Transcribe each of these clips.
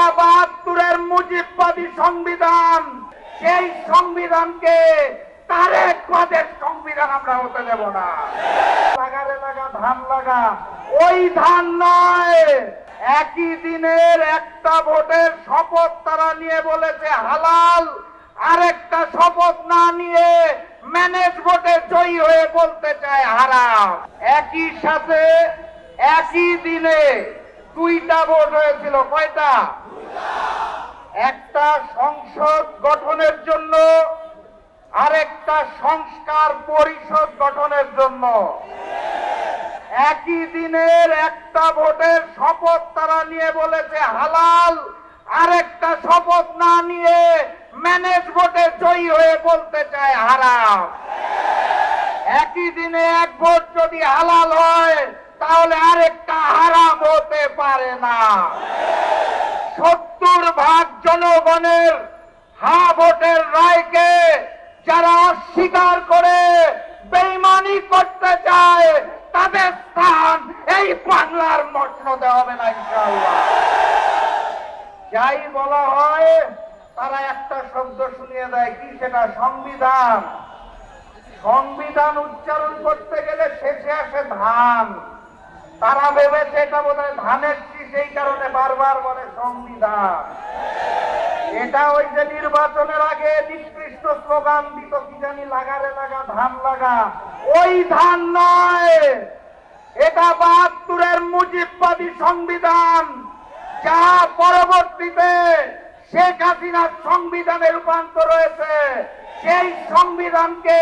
এটা ৭২-এর মুজিববাদী সংবিধান। সেই সংবিধানকে তারেক ওয়াদের সংবিধান আমরা হতে দেব না। লাগারে লাগা ধান লাগা, ওই ধান নয়। একই দিনের একটা ভোটের শপথ তারা নিয়ে বলেছে হালাল, আরেকটা শপথ না নিয়ে ম্যানেজ ভোটে জয়ী হয়ে বলতে চায় হারাম। একই সাথে একই দিনে দুইটা ভোট হয়েছিল। কয়টা? একটা সংসদ গঠনের জন্য, আরেকটা সংস্কার পরিষদ গঠনের জন্য। একই দিনের একটা ভোটের শপথ তারা নিয়ে বলেছে হালাল, আরেকটা শপথ না নিয়ে ম্যানেজ ভোটে জয়ী হয়ে বলতে চায় হারাম। একই দিনে এক ভোট যদি হালাল হয় তাহলে আরেকটা হারাম হতে পারে না। ৭০% জনগণের হা ভোটের রায়কে যারা অস্বীকার করে বেঈমানি করতে চায় তাদের স্থান এই বাংলার মসনদে হবে না ইনশাআল্লাহ। যাই বলা হয় তারা একটা শব্দ শুনিয়ে দেয়, কি সেটা? সংবিধান। সংবিধান উচ্চারণ করতে গেলে শেষে আসে ধান। তারা ভেবেছে এটা বোধহয় ধানের শীষ, এই কারণে বারবার বলে সংবিধান। এটা ওই যে নির্বাচনের আগে নিকৃষ্ট স্লোগান দিত, কি জানি, লাগারে লাগা ধান লাগা, ওই ধান নয়। এটা ৭২-এর মুজিববাদী সংবিধান, যা পরবর্তীতে শেখ হাসিনার সংবিধানে রূপান্তর হয়েছে। সেই সংবিধানকে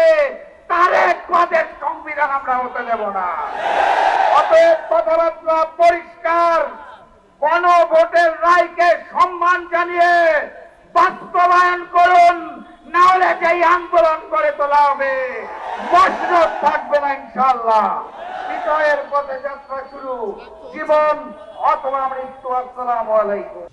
তারেক ওয়াদের সংবিধান আমরা হতে দেব না। অতএব কথাবার্তা পরিষ্কার, গণভোটের রায়কে সম্মান জানিয়ে বাস্তবায়ন করুন, না হলে যেই আন্দোলন করে তোলা হবে মসনদ থাকবে না ইনশাআল্লাহ। বিজয়ের পথে যাত্রা শুরু, জীবন অথবা মৃত্যু। আসসালামু আলাইকুম।